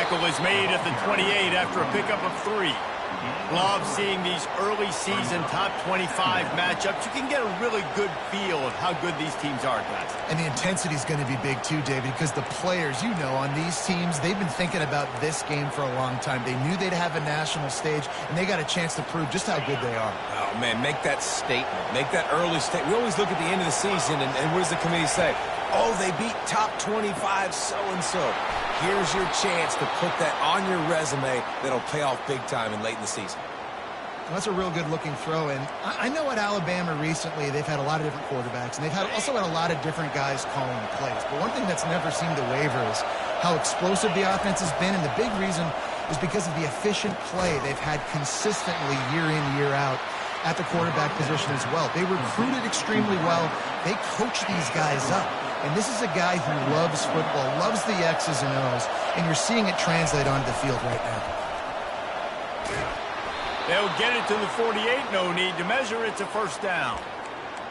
tackle is made at the 28 after a pickup of 3. Love seeing these early season top 25 matchups. You can get a really good feel of how good these teams are, guys. And the intensity is going to be big too, David, because the players, you know, on these teams, they've been thinking about this game for a long time. They knew they'd have a national stage, and they got a chance to prove just how good they are. Oh, man, make that statement. Make that early statement. We always look at the end of the season, and what does the committee say? Oh, they beat top 25 so-and-so. Here's your chance to put that on your resume that'll pay off big time and late in the season. Well, that's a real good-looking throw. And I know at Alabama recently they've had a lot of different quarterbacks, and they've also had a lot of different guys calling the plays. But one thing that's never seemed to waver is how explosive the offense has been, and the big reason is because of the efficient play they've had consistently year in, year out at the quarterback position as well. They recruited extremely well. They coach these guys up. And this is a guy who loves football, loves the X's and O's, and you're seeing it translate onto the field right now. They'll get it to the 48, no need to measure. It's a first down.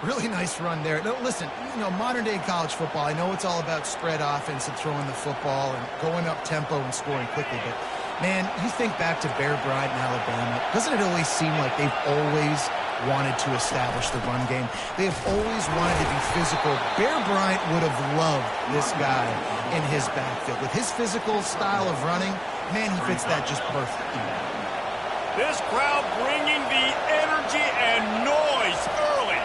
Really nice run there. Now, listen, you know, modern-day college football, I know it's all about spread offense and throwing the football and going up tempo and scoring quickly, but, man, you think back to Bear Bryant in Alabama, doesn't it always seem like they've always wanted to establish the run game? They have always wanted to be physical. Bear Bryant would have loved this guy in his backfield. With his physical style of running, man, he fits that just perfectly. This crowd bringing the energy and noise early.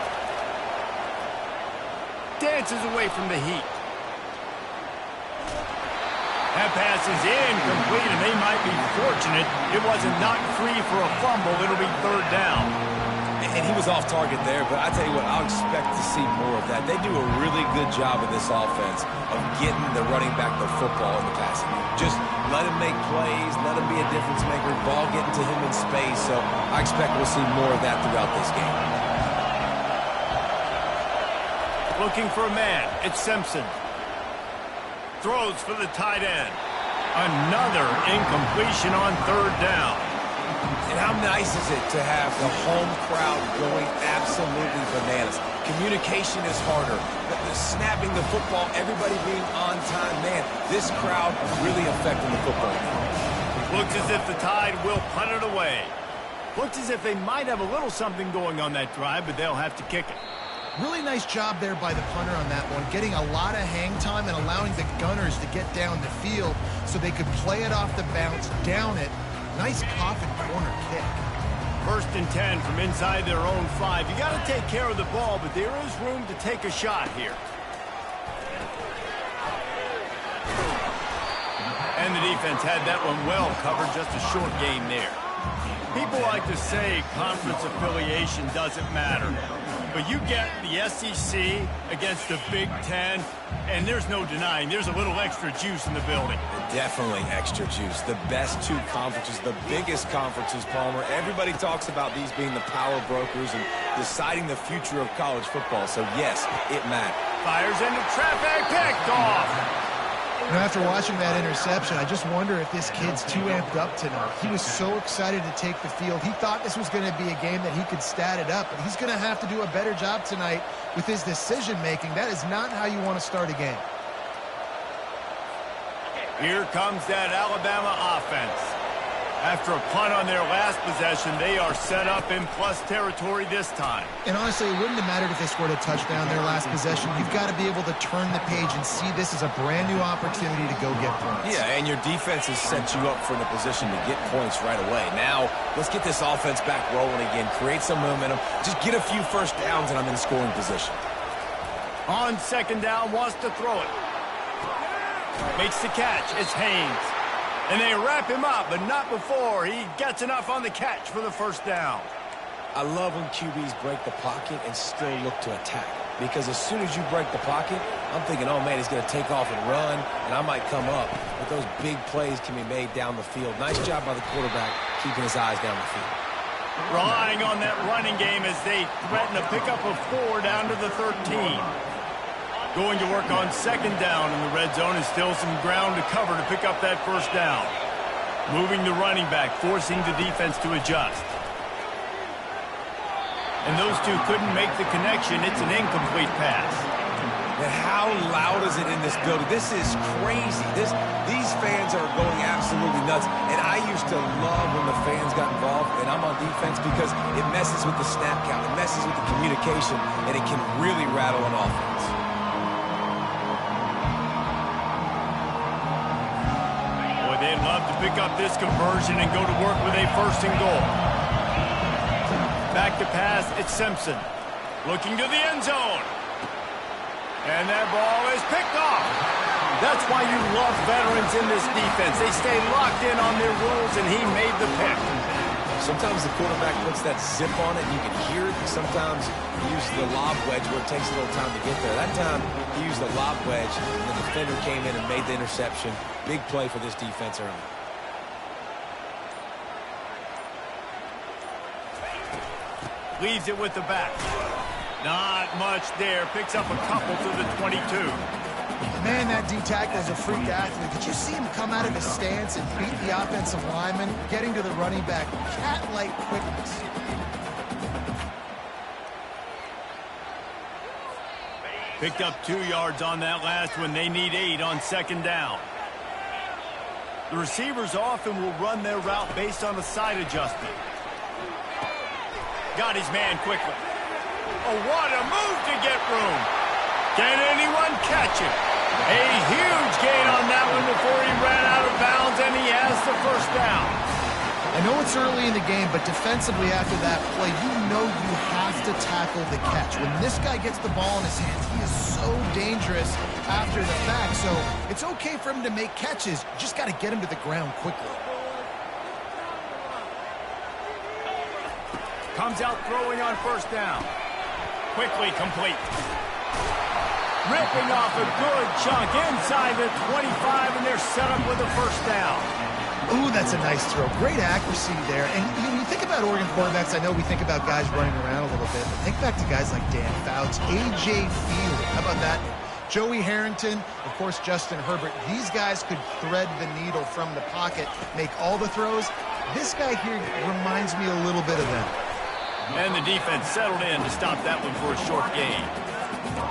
Dances away from the heat. That pass is incomplete, and they might be fortunate it wasn't knocked free for a fumble. It'll be third down. And he was off target there, but I tell you what, I'll expect to see more of that. They do a really good job in this offense of getting the running back the football in the passing game. Just let him make plays, let him be a difference maker, ball getting to him in space. So I expect we'll see more of that throughout this game. Looking for a man. It's Simpson. Throws for the tight end. Another incompletion on third down. And how nice is it to have the home crowd going absolutely bananas? Communication is harder. The snapping the football, everybody being on time. Man, this crowd really affecting the football game. Looks as if the Tide will punt it away. Looks as if they might have a little something going on that drive, but they'll have to kick it. Really nice job there by the punter on that one, getting a lot of hang time and allowing the Gunners to get down the field so they could play it off the bounce, down it. Nice coffin corner kick. First and 10 from inside their own 5. You got to take care of the ball, but there is room to take a shot here. And the defense had that one well covered, just a short gain there. People like to say conference affiliation doesn't matter. But you get the SEC against the Big Ten, and there's no denying there's a little extra juice in the building. Definitely extra juice. The best two conferences, the biggest conferences, Palmer. Everybody talks about these being the power brokers and deciding the future of college football. So, yes, it matters. Fires into traffic, picked off. You know, after watching that interception, I just wonder if this kid's too amped up tonight. He was so excited to take the field. He thought this was going to be a game that he could stat it up, but he's going to have to do a better job tonight with his decision-making. That is not how you want to start a game. Here comes that Alabama offense. After a punt on their last possession, they are set up in plus territory this time. And honestly, it wouldn't have mattered if they scored a touchdown their last possession. You've got to be able to turn the page and see this as a brand new opportunity to go get points. Yeah, and your defense has set you up for the position to get points right away. Now, let's get this offense back rolling again, create some momentum, just get a few first downs, and I'm in scoring position. On second down, wants to throw it. Makes the catch. It's Haynes. And they wrap him up, but not before he gets enough on the catch for the first down. I love when QBs break the pocket and still look to attack. Because as soon as you break the pocket, I'm thinking, oh, man, he's going to take off and run, and I might come up. But those big plays can be made down the field. Nice job by the quarterback keeping his eyes down the field. Relying on that running game as they threaten a pickup of 4 down to the 13. Going to work on second down in the red zone, is still some ground to cover to pick up that first down. Moving the running back, forcing the defense to adjust. And those two couldn't make the connection. It's an incomplete pass. And how loud is it in this building? This is crazy. These fans are going absolutely to love when the fans got involved, and I'm on defense because it messes with the snap count, it messes with the communication, and it can really rattle an offense. Boy, they'd love to pick up this conversion and go to work with a 1st and goal. Back to pass, it's Simpson. Looking to the end zone. And that ball is picked off. That's why you love veterans in this defense. They stay locked in on their rules, and he made the pick. Sometimes the quarterback puts that zip on it, and you can hear it. Sometimes he uses the lob wedge where it takes a little time to get there. That time, he used the lob wedge, and the defender came in and made the interception. Big play for this defense early. Leaves it with the back. Not much there. Picks up a couple to the 22. Man, that D tackle is a freak athlete. Did you see him come out of his stance and beat the offensive lineman, getting to the running back? Cat-like quickness. Picked up 2 yards on that last one. They need 8 on 2nd down. The receivers often will run their route based on a side adjustment. Got his man quickly. Oh, what a move to get room. Can anyone catch him? A huge gain on that one before he ran out of bounds, and he has the 1st down. I know it's early in the game, but defensively after that play, you know you have to tackle the catch. When this guy gets the ball in his hands, he is so dangerous after the fact. So it's okay for him to make catches. You just got to get him to the ground quickly. Comes out throwing on 1st down. Quickly complete. Ripping off a good chunk inside the 25, and they're set up with a 1st down. Ooh, that's a nice throw. Great accuracy there. And when you think about Oregon quarterbacks, I know we think about guys running around a little bit, but think back to guys like Dan Fouts, A.J. Feely. How about that? Joey Harrington, of course, Justin Herbert. These guys could thread the needle from the pocket, make all the throws. This guy here reminds me a little bit of them. And the defense settled in to stop that one for a short gain.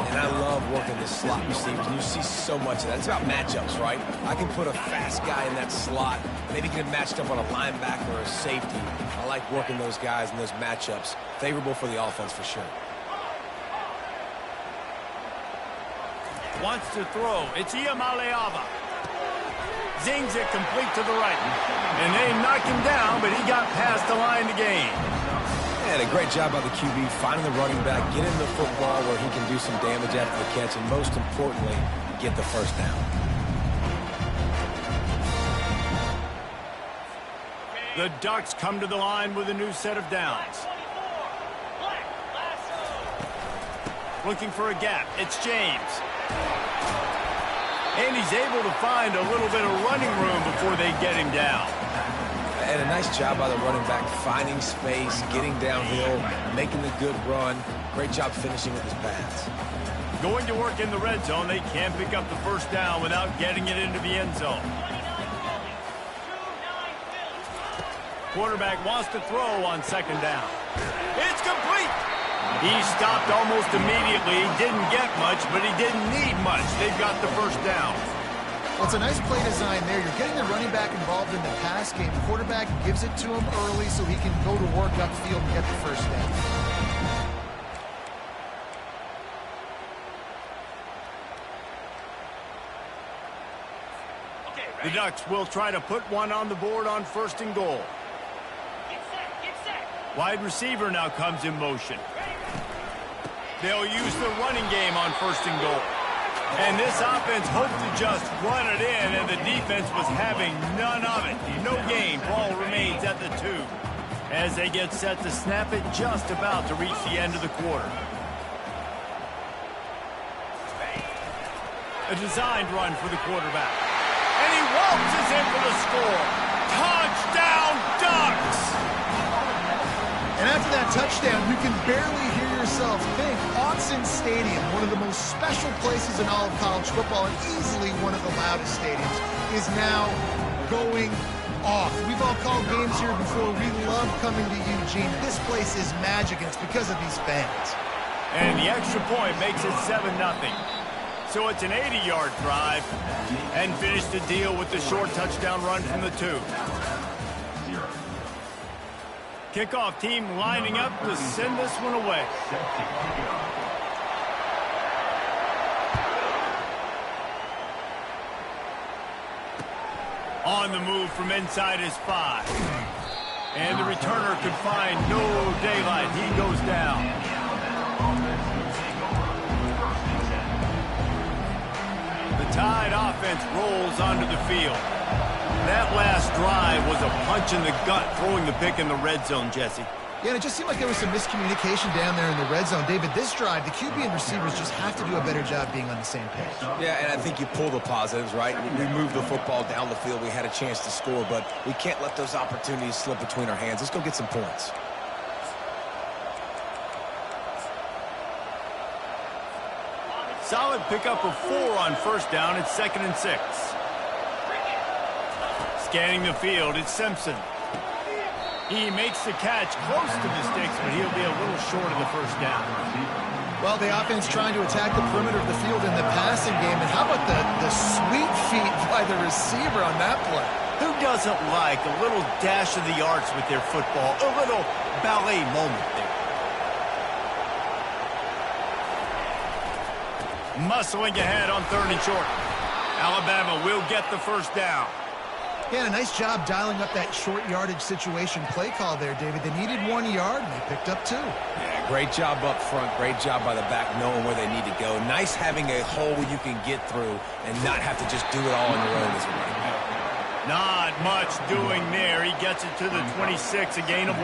And I love working this slot receivers, and you see so much of that. It's about matchups, right? I can put a fast guy in that slot, maybe get him matched up on a linebacker or a safety. I like working those guys in those matchups. Favorable for the offense for sure. Wants to throw. It's Iamaleava. Zings it complete to the right. And they knock him down, but he got past the line to gain. And a great job by the QB, finding the running back, get him the football where he can do some damage after the catch, and most importantly, get the 1st down. The Ducks come to the line with a new set of downs. Looking for a gap. It's James. And he's able to find a little bit of running room before they get him down. And a nice job by the running back, finding space, getting downhill, making the good run. Great job finishing with his pads. Going to work in the red zone, they can't pick up the 1st down without getting it into the end zone. Quarterback wants to throw on 2nd down. It's complete. He stopped almost immediately. He didn't get much, but he didn't need much. They've got the 1st down. Well, it's a nice play design there. You're getting the running back involved in the pass game. The quarterback gives it to him early so he can go to work upfield and get the 1st down. The Ducks will try to put one on the board on 1st and goal. Wide receiver now comes in motion. They'll use the running game on 1st and goal. And this offense hoped to just run it in, and the defense was having none of it. No gain. Ball remains at the 2. As they get set to snap it, just about to reach the end of the quarter. A designed run for the quarterback. And he waltzes in for the score. Touchdown, Ducks! And after that touchdown, you can barely hear yourself think. Autzen Stadium, one of the most special places in all of college football and easily one of the loudest stadiums, is now going off. We've all called games here before. We love coming to Eugene. This place is magic, and it's because of these fans. And the extra point makes it 7-0. So it's an 80-yard drive, and finish the deal with the short touchdown run from the 2. Kickoff team lining up to send this one away. On the move from inside his 5. And the returner could find no daylight. He goes down. The Tide offense rolls onto the field. That last drive was a punch in the gut, throwing the pick in the red zone, Jesse. Yeah, and it just seemed like there was some miscommunication down there in the red zone. David, this drive, the QB and receivers just have to do a better job being on the same page. Yeah, and I think you pull the positives, right? We moved the football down the field. We had a chance to score, but we can't let those opportunities slip between our hands. Let's go get some points. Solid pickup of 4 on first down. It's 2nd and 6. Scanning the field, it's Simpson. He makes the catch close to the sticks, but he'll be a little short of the first down. Well, the offense trying to attack the perimeter of the field in the passing game. And how about the sweet feet by the receiver on that play? Who doesn't like a little dash of the arts with their football? A little ballet moment there. Muscling ahead on 3rd and short. Alabama will get the first down. Yeah, a nice job dialing up that short yardage situation play call there, David. They needed 1 yard, and they picked up 2. Yeah, great job up front. Great job by the back knowing where they need to go. Nice having a hole you can get through and not have to just do it all on your own as a running back. Not much doing there. He gets it to the 26, a gain of 1.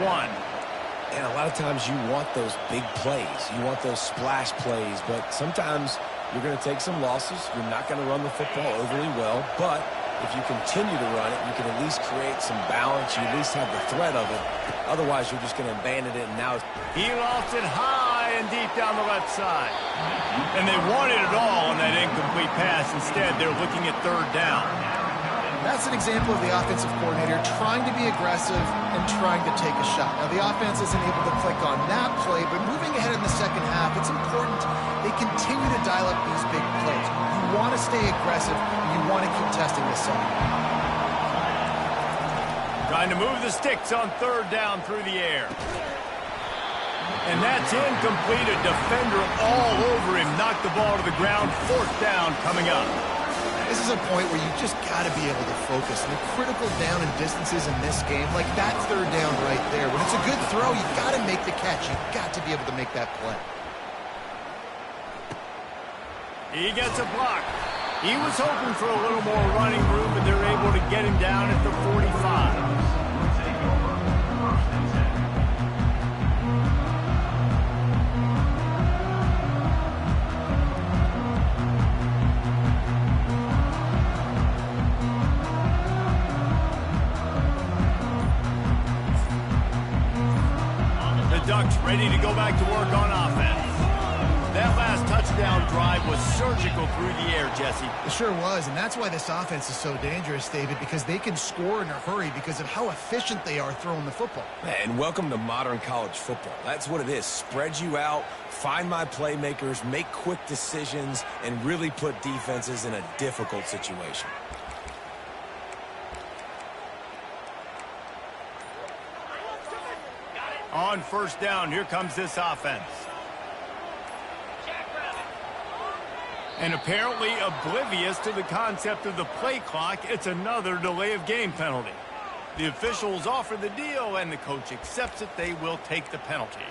And a lot of times you want those big plays. You want those splash plays, but sometimes you're going to take some losses. You're not going to run the football overly well, but if you continue to run it, you can at least create some balance. You at least have the threat of it. Otherwise, you're just going to abandon it, and now he lost it high and deep down the left side. And they wanted it all on that incomplete pass. Instead, they're looking at 3rd down. That's an example of the offensive coordinator trying to be aggressive and trying to take a shot. Now, the offense isn't able to click on that play, but moving ahead in the second half, it's important they continue to dial up these big plays. You want to stay aggressive, and you want to keep testing this side. Trying to move the sticks on 3rd down through the air. And that's incomplete. A defender all over him. Knocked the ball to the ground. 4th down coming up. This is a point where you just got to be able to focus. And the critical down and distances in this game, like that 3rd down right there. When it's a good throw, you got to make the catch. You got to be able to make that play. He gets a block. He was hoping for a little more running room, but they're able to get him down at the 45. Ducks ready to go back to work on offense. That last touchdown drive was surgical through the air, Jesse. It sure was, and that's why this offense is so dangerous, David, because they can score in a hurry because of how efficient they are throwing the football. And welcome to modern college football. That's what it is. Spread you out, find my playmakers, make quick decisions, and really put defenses in a difficult situation. On 1st down, here comes this offense. And apparently oblivious to the concept of the play clock, it's another delay of game penalty. The officials offer the deal, and the coach accepts it. They will take the penalty.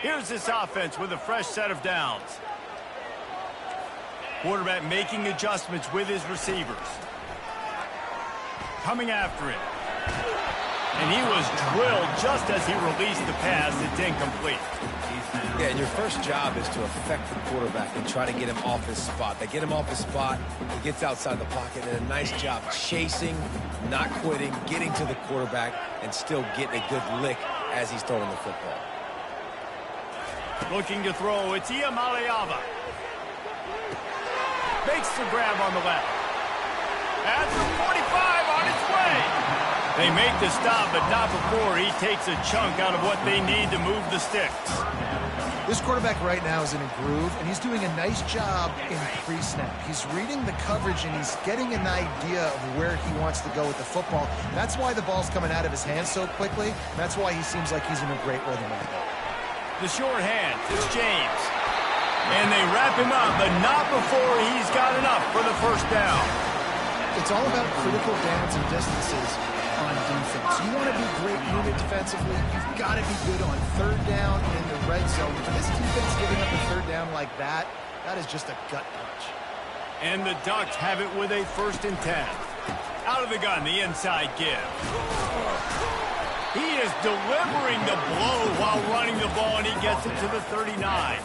Here's this offense with a fresh set of downs. Quarterback making adjustments with his receivers. Coming after him. And he was drilled just as he released the pass. It's incomplete. Yeah, and your first job is to affect the quarterback and try to get him off his spot. They get him off his spot, he gets outside the pocket, and a nice job chasing, not quitting, getting to the quarterback, and still getting a good lick as he's throwing the football. Looking to throw, it's Iamaleava. Makes the grab on the left. At the 45 on its way. They make the stop, but not before he takes a chunk out of what they need to move the sticks. This quarterback right now is in a groove, and he's doing a nice job in pre-snap. He's reading the coverage, and he's getting an idea of where he wants to go with the football. That's why the ball's coming out of his hands so quickly. That's why he seems like he's in a great rhythm right now. The short hand, it's James. And they wrap him up, but not before he's got enough for the first down. It's all about critical downs and distances on defense. You want to be great unit defensively, you've got to be good on third down in the red zone. For this defense giving up a third down like that, that is just a gut punch. And the Ducks have it with a 1st and 10. Out of the gun, the inside give. He is delivering the blow while running the ball, and he gets it to the 39.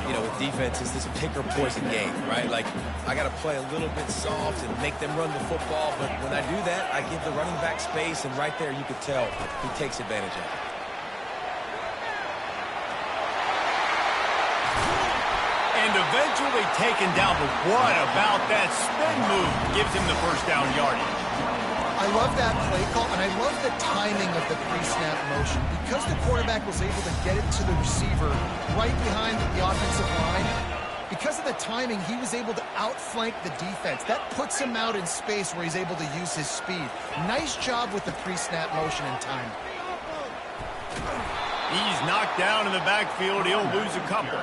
You know, with defense, it's this pick or poison game, right? Like, I got to play a little bit soft and make them run the football, but when I do that, I give the running back space, and right there you could tell he takes advantage of it. And eventually taken down, but what about that spin move? Gives him the first down yardage. I love that play call, and I love the timing of the pre-snap motion. Because the quarterback was able to get it to the receiver right behind the offensive line, because of the timing, he was able to outflank the defense. That puts him out in space where he's able to use his speed. Nice job with the pre-snap motion and timing. He's knocked down in the backfield. He'll lose a couple.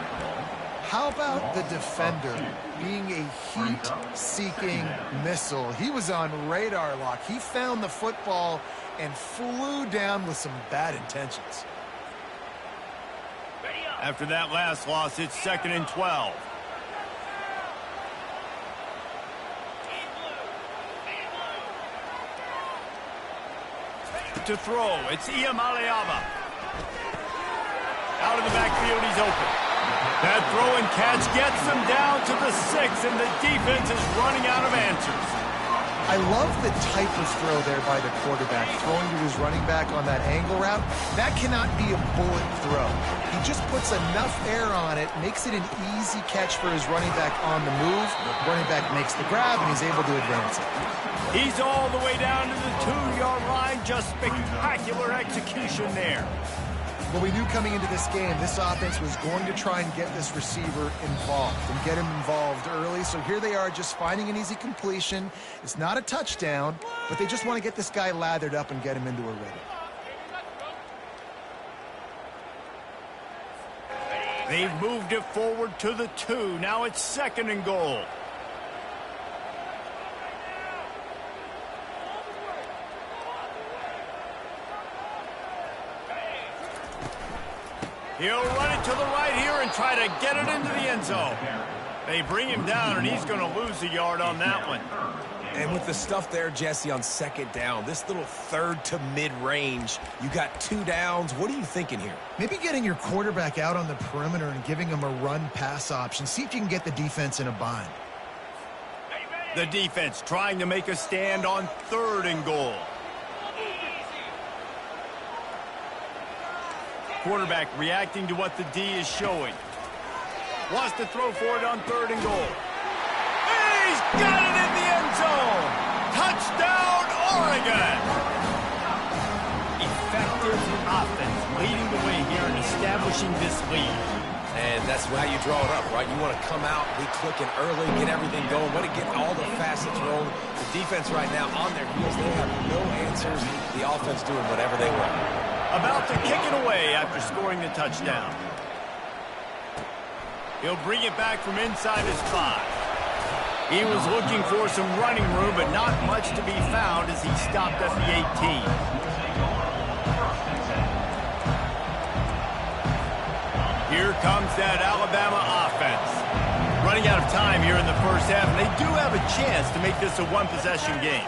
How about the defender being a heat-seeking missile? He was on radar lock. He found the football and flew down with some bad intentions. After that last loss, it's 2nd and 12. To throw, it's Iamaleava. Out of the backfield, he's open. That throw and catch gets them down to the 6, and the defense is running out of answers. I love the type of throw there by the quarterback, throwing to his running back on that angle route. That cannot be a bullet throw. He just puts enough air on it, makes it an easy catch for his running back on the move. Running back makes the grab, and he's able to advance it. He's all the way down to the 2-yard line. Just spectacular execution there. Well, we knew coming into this game, this offense was going to try and get this receiver involved and get him involved early. So here they are just finding an easy completion. It's not a touchdown, but they just want to get this guy lathered up and get him into a rhythm. They've moved it forward to the 2. Now it's 2nd and goal. He'll run it to the right here and try to get it into the end zone. They bring him down, and he's going to lose a yard on that one. And with the stuff there, Jesse, on 2nd down, this little 3rd to mid-range, you got 2 downs. What are you thinking here? Maybe getting your quarterback out on the perimeter and giving him a run-pass option. See if you can get the defense in a bind. The defense trying to make a stand on 3rd and goal. Quarterback reacting to what the D is showing. Wants to throw for it on 3rd and goal. He's got it in the end zone. Touchdown, Oregon. Effective offense leading the way here and establishing this lead. And that's how you draw it up, right? You want to come out, be clicking early, get everything going, want to get all the facets rolling. The defense right now on their heels, they have no answers. The offense doing whatever they want. About to kick it away after scoring the touchdown. He'll bring it back from inside his 5. He was looking for some running room, but not much to be found as he stopped at the 18. Here comes that Alabama offense. Running out of time here in the first half, and they do have a chance to make this a one-possession game.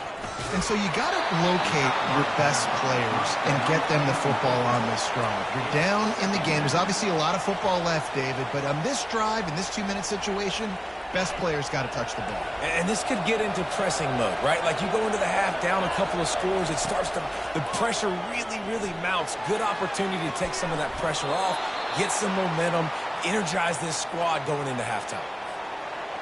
And so you got to locate your best players and get them the football on this drive. You're down in the game. There's obviously a lot of football left, David, but on this drive, in this 2-minute situation, best players got to touch the ball. And this could get into pressing mode, right? Like you go into the half down a couple of scores, it starts to, the pressure really mounts. Good opportunity to take some of that pressure off, get some momentum, energize this squad going into halftime.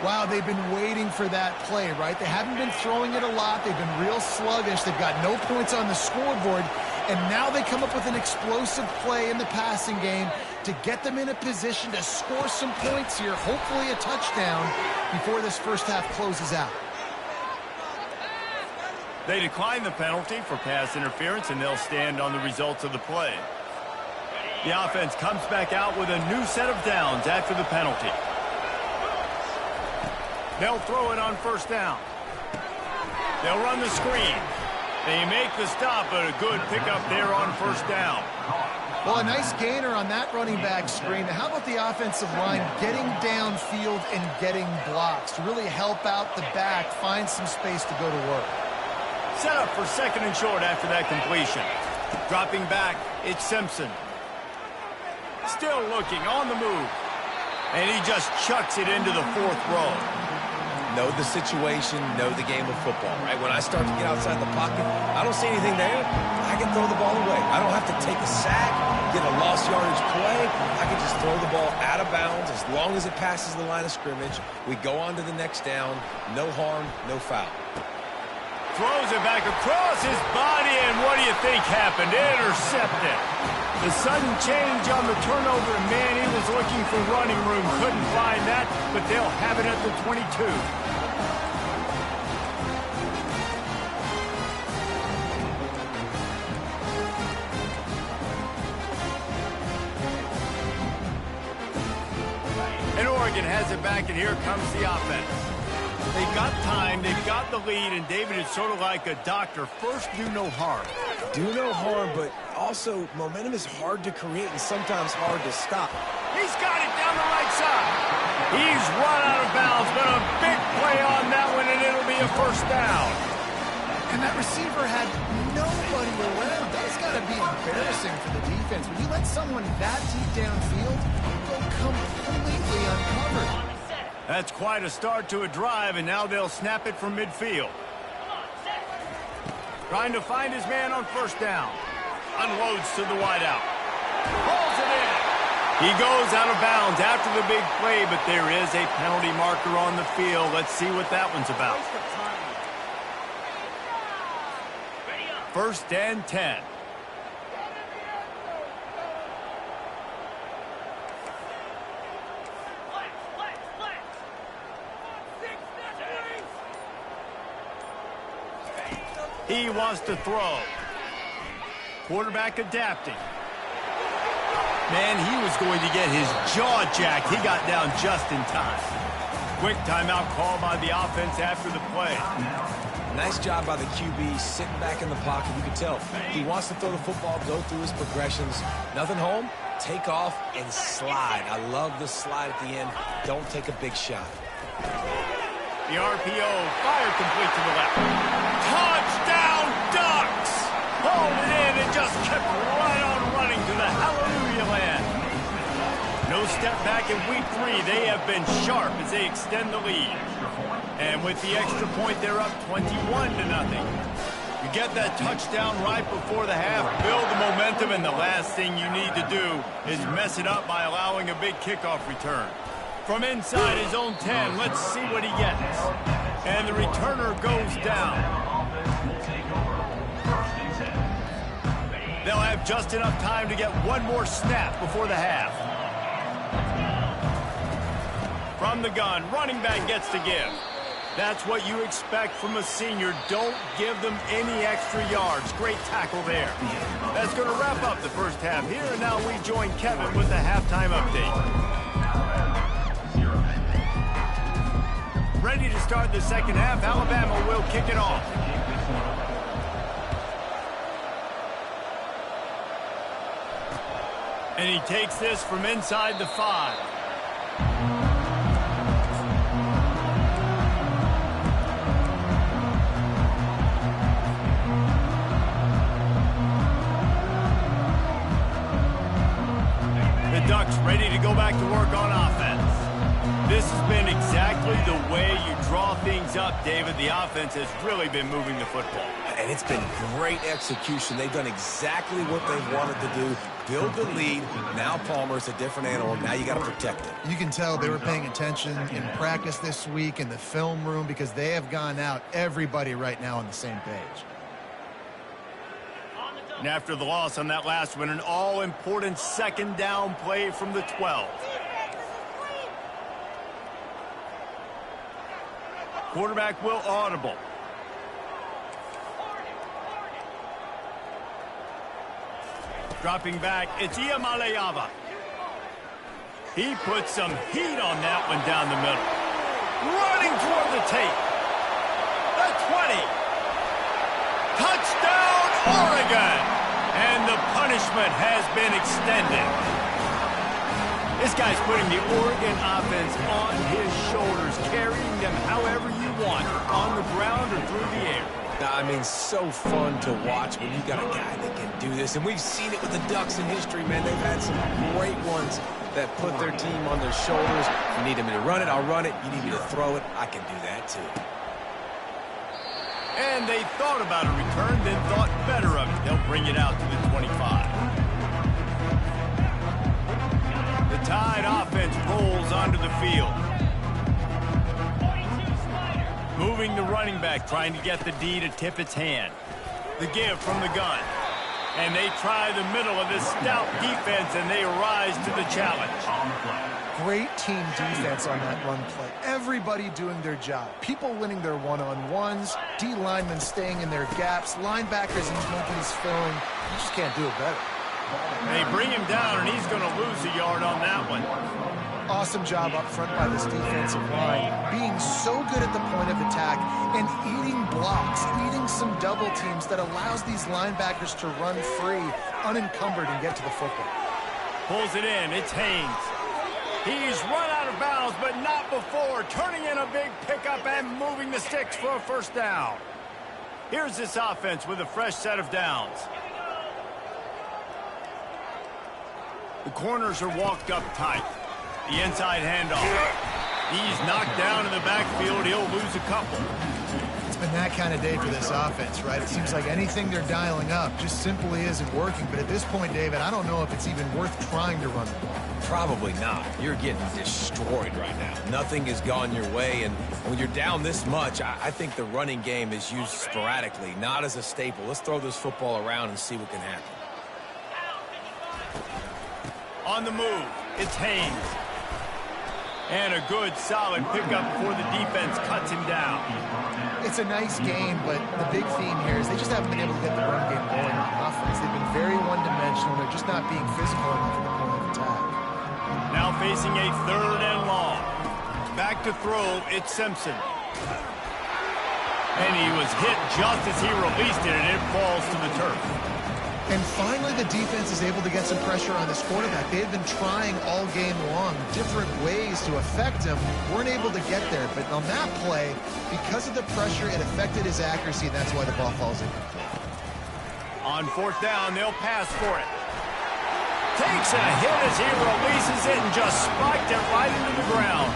Wow, they've been waiting for that play, right? They haven't been throwing it a lot. They've been real sluggish. They've got no points on the scoreboard. And now they come up with an explosive play in the passing game to get them in a position to score some points here, hopefully a touchdown, before this first half closes out. They decline the penalty for pass interference, and they'll stand on the results of the play. The offense comes back out with a new set of downs after the penalty. They'll throw it on first down. They'll run the screen. They make the stop, but a good pickup there on first down. Well, a nice gainer on that running back screen. How about the offensive line getting downfield and getting blocks to really help out the back, find some space to go to work? Set up for second and short after that completion. Dropping back, it's Simpson. Still looking, on the move. And he just chucks it into the fourth row. Know the situation, know the game of football, right? When I start to get outside the pocket, I don't see anything there. I can throw the ball away. I don't have to take a sack, get a lost yardage play. I can just throw the ball out of bounds as long as it passes the line of scrimmage. We go on to the next down. No harm, no foul. Throws it back across his body, and what do you think happened? Intercepted. The sudden change on the turnover, and man, he was looking for running room. Couldn't find that, but they'll have it at the 22. And Oregon has it back, and here comes the offense. They've got time, they've got the lead, and David, it's sort of like a doctor. First, do no harm. Do no harm, but also momentum is hard to create and sometimes hard to stop. He's got it down the right side. He's run out of bounds, but a big play on that one, and it'll be a first down. And that receiver had nobody around. That's got to be embarrassing for the defense. When you let someone that deep downfield go completely uncovered. That's quite a start to a drive, and now they'll snap it from midfield. Trying to find his man on first down. Unloads to the wideout. Pulls it in. He goes out of bounds after the big play, but there is a penalty marker on the field. Let's see what that one's about. First and 10. He wants to throw. Quarterback adapting. Man, he was going to get his jaw jacked. He got down just in time. Quick timeout call by the offense after the play. Nice job by the QB sitting back in the pocket. You can tell he wants to throw the football, go through his progressions. Nothing home, take off and slide. I love the slide at the end. Don't take a big shot. The RPO, fire complete to the left. Touchdown, Ducks! Hauled it in and just kept right on running to the hallelujah land. No step back in week 3. They have been sharp as they extend the lead. And with the extra point, they're up 21-0. You get that touchdown right before the half, build the momentum, and the last thing you need to do is mess it up by allowing a big kickoff return. From inside his own 10, let's see what he gets. And the returner goes down. They'll have just enough time to get one more snap before the half. From the gun, running back gets to give. That's what you expect from a senior. Don't give them any extra yards. Great tackle there. That's going to wrap up the first half here, and now we join Kevin with the halftime update. Ready to start the second half. Alabama will kick it off. And he takes this from inside the 5. The Ducks ready to go back to work on offense. This has been exactly the way you draw things up, David. The offense has really been moving the football. And it's been great execution. They've done exactly what they wanted to do. Build the lead. Now Palmer's a different animal. Now you got to protect it. You can tell they were paying attention in practice this week in the film room because they have gone out, everybody right now on the same page. And after the loss on that last one, an all-important second down play from the 12. Quarterback will audible. Dropping back, it's Iamaleava. He puts some heat on that one down the middle. Running toward the tape. The 20. Touchdown, Oregon! And the punishment has been extended. This guy's putting the Oregon offense on his shoulders, carrying them however you want, on the ground or through the air. I mean, so fun to watch when you got a guy that can do this. And we've seen it with the Ducks in history, man. They've had some great ones that put their team on their shoulders. If you need me to run it, I'll run it. You need me to throw it, I can do that too. And they thought about a return, then thought better of it. They'll bring it out to the 25. The Tide offense rolls onto the field. Moving the running back, trying to get the D to tip its hand. The give from the gun. And they try the middle of this stout defense, and they rise to the challenge. Great team defense on that run play. Everybody doing their job. People winning their one-on-ones, D linemen staying in their gaps, linebackers and monkeys filling. You just can't do it better. They bring him down, and he's going to lose a yard on that one. Awesome job up front by this defensive line, being so good at the point of attack and eating blocks, eating some double teams that allows these linebackers to run free, unencumbered, and get to the football. Pulls it in. It's Haynes. He's run out of bounds, but not before. Turning in a big pickup and moving the sticks for a first down. Here's this offense with a fresh set of downs. The corners are walked up tight. The inside handoff. He's knocked down in the backfield. He'll lose a couple. It's been that kind of day for this offense, right? It seems like anything they're dialing up just simply isn't working. But at this point, David, I don't know if it's even worth trying to run the ball. Probably not. You're getting destroyed right now. Nothing has gone your way, and when you're down this much, I think the running game is used sporadically, not as a staple. Let's throw this football around and see what can happen. On the move, it's Haynes. And a good, solid pickup before the defense cuts him down. It's a nice game, but the big theme here is they just haven't been able to get the run game going on offense. They've been very one-dimensional. They're just not being physical enough at the point of attack. Now facing a third and long. Back to throw, it's Simpson. And he was hit just as he released it, and it falls to the turf. And finally, the defense is able to get some pressure on this quarterback. They had been trying all game long different ways to affect him. Weren't able to get there. But on that play, because of the pressure, it affected his accuracy, and that's why the ball falls in. On fourth down, they'll pass for it. Takes a hit as he releases it and just spiked it right into the ground.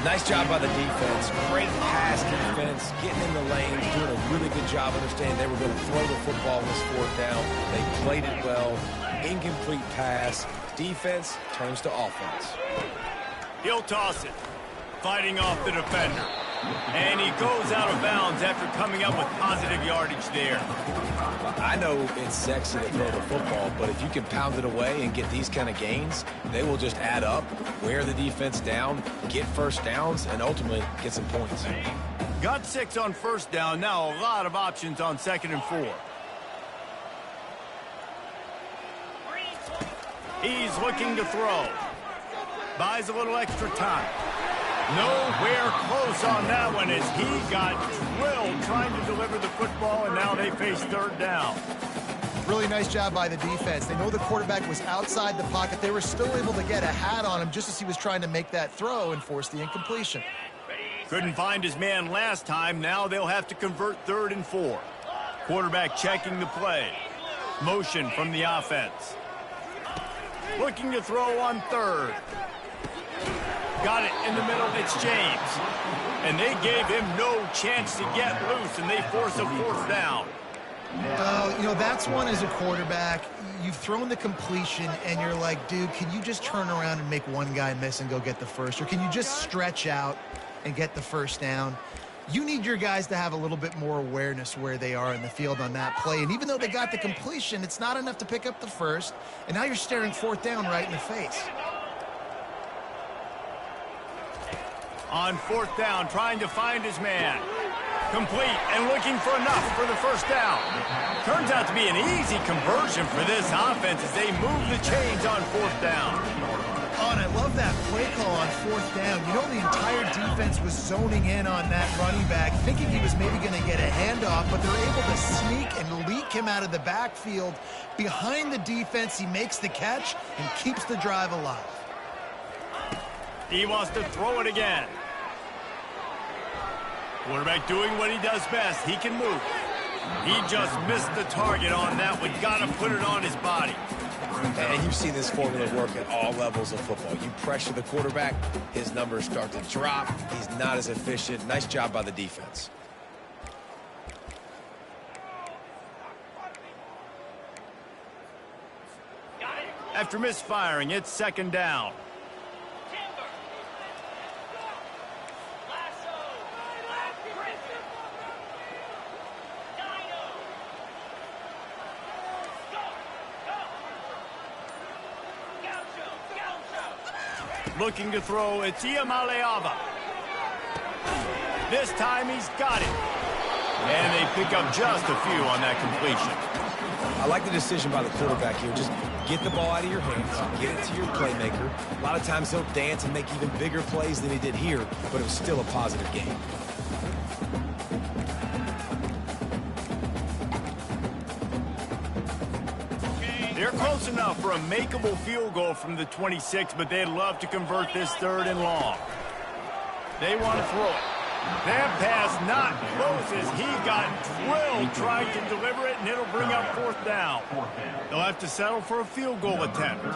Nice job by the defense. Great pass defense, getting in the lanes, doing a really good job understanding they were going to throw the football on this fourth down. They played it well. Incomplete pass. Defense turns to offense. He'll toss it. Fighting off the defender. And he goes out of bounds after coming up with positive yardage there. I know it's sexy to throw the football, but if you can pound it away and get these kind of gains, they will just add up, wear the defense down, get first downs, and ultimately get some points. Got 6 on first down. Now a lot of options on 2nd and 4. He's looking to throw. Buys a little extra time. Nowhere close on that one as he got drilled trying to deliver the football, and now they face third down. Really nice job by the defense. They know the quarterback was outside the pocket. They were still able to get a hat on him just as he was trying to make that throw and force the incompletion. Couldn't find his man last time. Now they'll have to convert 3rd and 4. Quarterback checking the play. Motion from the offense. Looking to throw on 3rd. Got it in the middle. It's James. And they gave him no chance to get loose, and they force a 4th down. You know, that's one as a quarterback. You've thrown the completion, and you're like, dude, can you just turn around and make one guy miss and go get the first? Or can you just stretch out and get the first down? You need your guys to have a little bit more awareness where they are in the field on that play. And even though they got the completion, it's not enough to pick up the first. And now you're staring fourth down right in the face. On fourth down, trying to find his man. Complete and looking for enough for the first down. Turns out to be an easy conversion for this offense as they move the chains on fourth down. Oh, and I love that play call on fourth down. You know, the entire defense was zoning in on that running back, thinking he was maybe going to get a handoff, but they're able to sneak and leak him out of the backfield. Behind the defense, he makes the catch and keeps the drive alive. He wants to throw it again. Quarterback doing what he does best. He can move. He just missed the target on that one. Got to put it on his body. And you've seen this formula work at all levels of football. You pressure the quarterback, his numbers start to drop. He's not as efficient. Nice job by the defense. After misfiring, it's second down. Looking to throw, it's Iamaleava. This time he's got it. And they pick up just a few on that completion. I like the decision by the quarterback here. Just get the ball out of your hands, get it to your playmaker. A lot of times he'll dance and make even bigger plays than he did here, but it was still a positive game. They're close enough for a makeable field goal from the 26, but they'd love to convert this third and long. They want to throw it. That pass not close as he got drilled trying to deliver it, and it'll bring up fourth down. They'll have to settle for a field goal attempt. It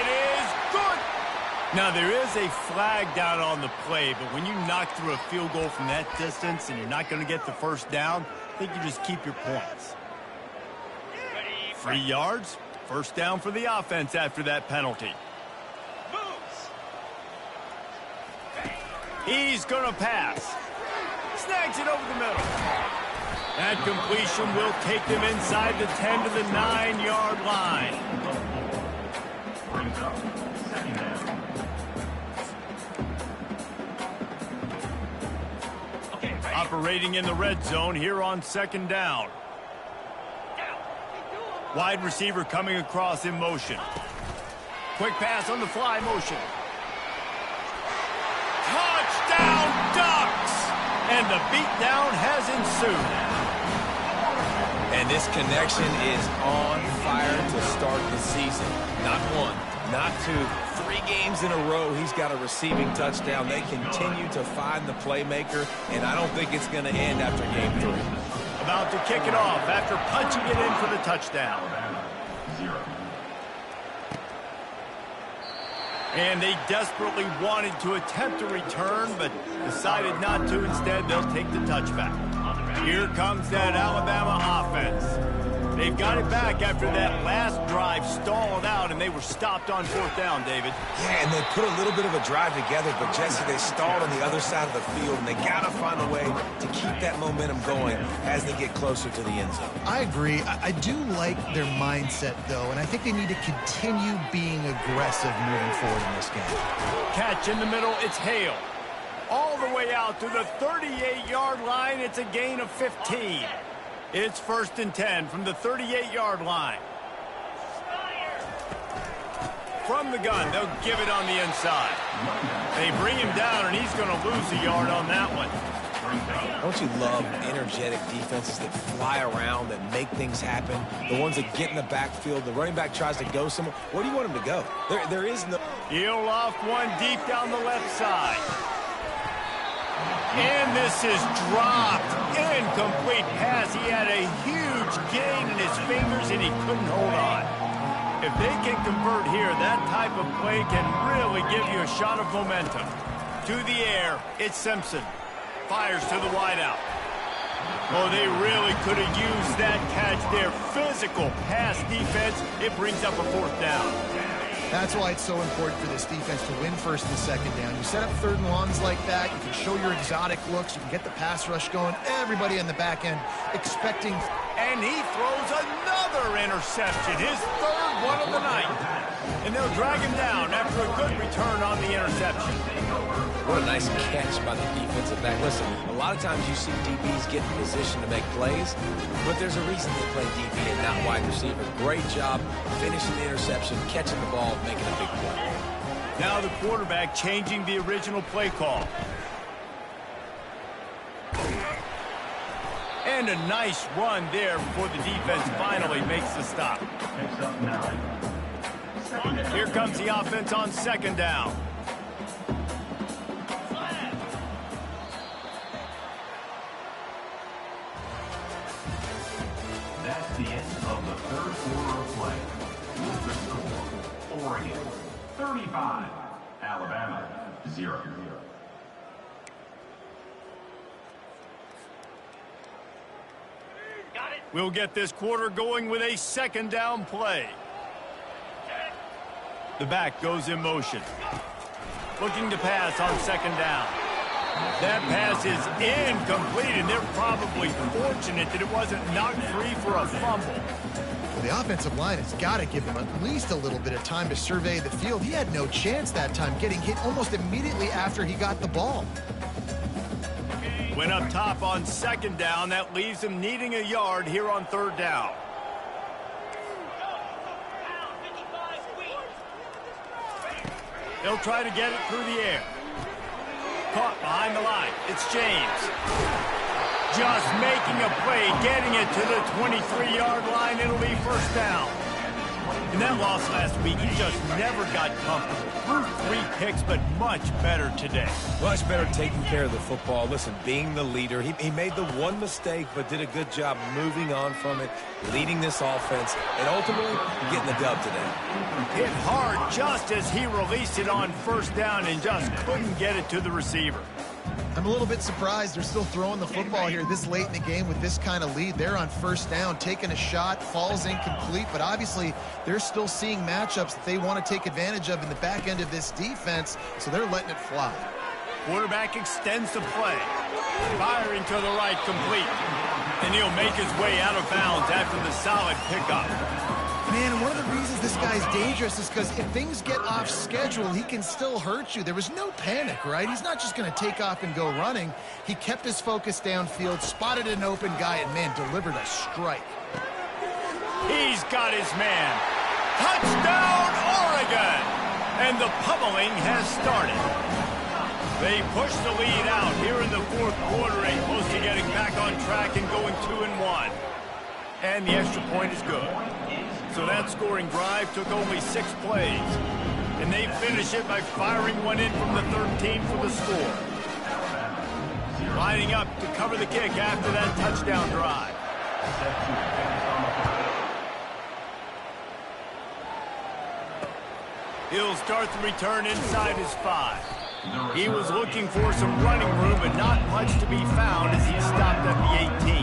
is good. Now, there is a flag down on the play, but when you knock through a field goal from that distance and you're not going to get the first down, I think you just keep your points. 3 yards, first down for the offense after that penalty. He's going to pass. Snags it over the middle. That completion will take them inside the 10 to the 9-yard line. Operating in the red zone here on second down. Wide receiver coming across in motion. Quick pass on the fly motion. Touchdown Ducks! And the beatdown has ensued. And this connection is on fire to start the season. Not one, not two, 3 games in a row he's got a receiving touchdown. They continue to find the playmaker, and I don't think it's going to end after game 3. About to kick it off after punching it in for the touchdown. And they desperately wanted to attempt a return, but decided not to. Instead, they'll take the touchback. Here comes that Alabama offense. They've got it back after that last drive stalled out, and they were stopped on fourth down, David. Yeah, and they put a little bit of a drive together, but, Jesse, they stalled on the other side of the field, and they got to find a way to keep that momentum going as they get closer to the end zone. I agree. I do like their mindset, though, and I think they need to continue being aggressive moving forward in this game. Catch in the middle, it's Hale. All the way out to the 38-yard line, it's a gain of 15. It's first and 10 from the 38-yard line. From the gun, they'll give it on the inside. They bring him down, and he's going to lose a yard on that one. Don't you love energetic defenses that fly around, that make things happen? The ones that get in the backfield, the running back tries to go somewhere. Where do you want him to go? There is no... He'll loft one deep down the left side. And this is dropped. Incomplete pass. He had a huge gain in his fingers, and he couldn't hold on. If they can convert here, that type of play can really give you a shot of momentum. To the air, it's Simpson. Fires to the wideout. Oh, they really could have used that catch there. Physical pass defense. It brings up a fourth down. That's why it's so important for this defense to win first and second down. You set up third and longs like that, you can show your exotic looks, you can get the pass rush going, everybody on the back end expecting. And he throws another interception, his third one of the night. And they'll drag him down after a good return on the interception. What a nice catch by the defensive back. Listen, a lot of times you see DBs get in position to make plays, but there's a reason they play DB and not wide receiver. Great job finishing the interception, catching the ball, making a big play. Now the quarterback changing the original play call. And a nice run there before the defense finally makes the stop. Here comes the offense on second down. That's the end of the third quarter of play. With the score, Oregon 35, Alabama 0. We'll get this quarter going with a second down play. The back goes in motion. Looking to pass on second down. That pass is incomplete, and they're probably fortunate that it wasn't knocked free for a fumble. Well, the offensive line has got to give him at least a little bit of time to survey the field. He had no chance that time, getting hit almost immediately after he got the ball. Went up top on second down. That leaves him needing a yard here on third down. They'll try to get it through the air. Caught behind the line. It's James. Just making a play, getting it to the 23-yard line. It'll be first down. In that loss last week, he just never got comfortable. Threw 3 picks, but much better today. Much better taking care of the football. Listen, being the leader, he made the one mistake, but did a good job moving on from it, leading this offense, and ultimately getting the dub today. Hit hard just as he released it on first down and just couldn't get it to the receiver. I'm a little bit surprised they're still throwing the football here this late in the game with this kind of lead. They're on first down, taking a shot, falls incomplete, but obviously they're still seeing matchups that they want to take advantage of in the back end of this defense, so they're letting it fly. Quarterback extends the play. Firing to the right, complete. And he'll make his way out of bounds after the solid pickup. Man, one of the reasons this guy's dangerous is because if things get off schedule, he can still hurt you. There was no panic, right? He's not just going to take off and go running. He kept his focus downfield, spotted an open guy, and, man, delivered a strike. He's got his man. Touchdown, Oregon! And the pummeling has started. They push the lead out here in the fourth quarter and close to getting back on track and going 2-1. And the extra point is good. So that scoring drive took only 6 plays. And they finish it by firing one in from the 13 for the score. Lining up to cover the kick after that touchdown drive. He'll start the return inside his 5. He was looking for some running room, but not much to be found as he stopped at the 18.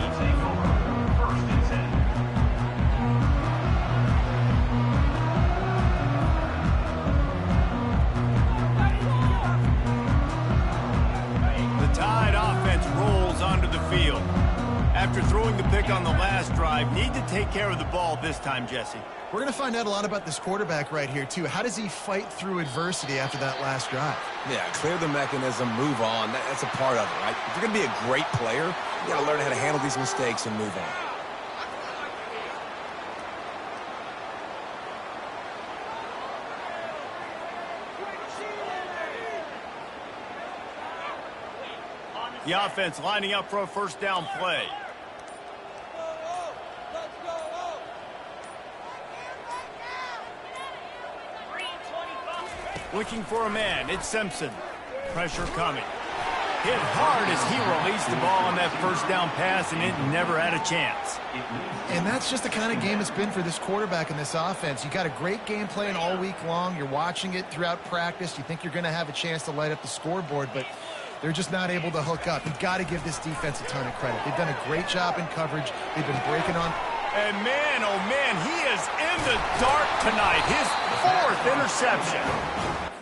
Onto the field. After throwing the pick on the last drive, need to take care of the ball this time, Jesse. We're going to find out a lot about this quarterback right here, too. How does he fight through adversity after that last drive? Yeah, clear the mechanism, move on. That's a part of it, right? If you're going to be a great player, you got to learn how to handle these mistakes and move on. The offense lining up for a first down play. Looking for a man. It's Simpson. Pressure coming. Hit hard as he released the ball on that first down pass, and it never had a chance. And that's just the kind of game it's been for this quarterback in this offense. You got a great game plan all week long. You're watching it throughout practice. You think you're going to have a chance to light up the scoreboard, but they're just not able to hook up. You've got to give this defense a ton of credit. They've done a great job in coverage. They've been breaking on. And man, oh man, he is in the dark tonight. His fourth interception.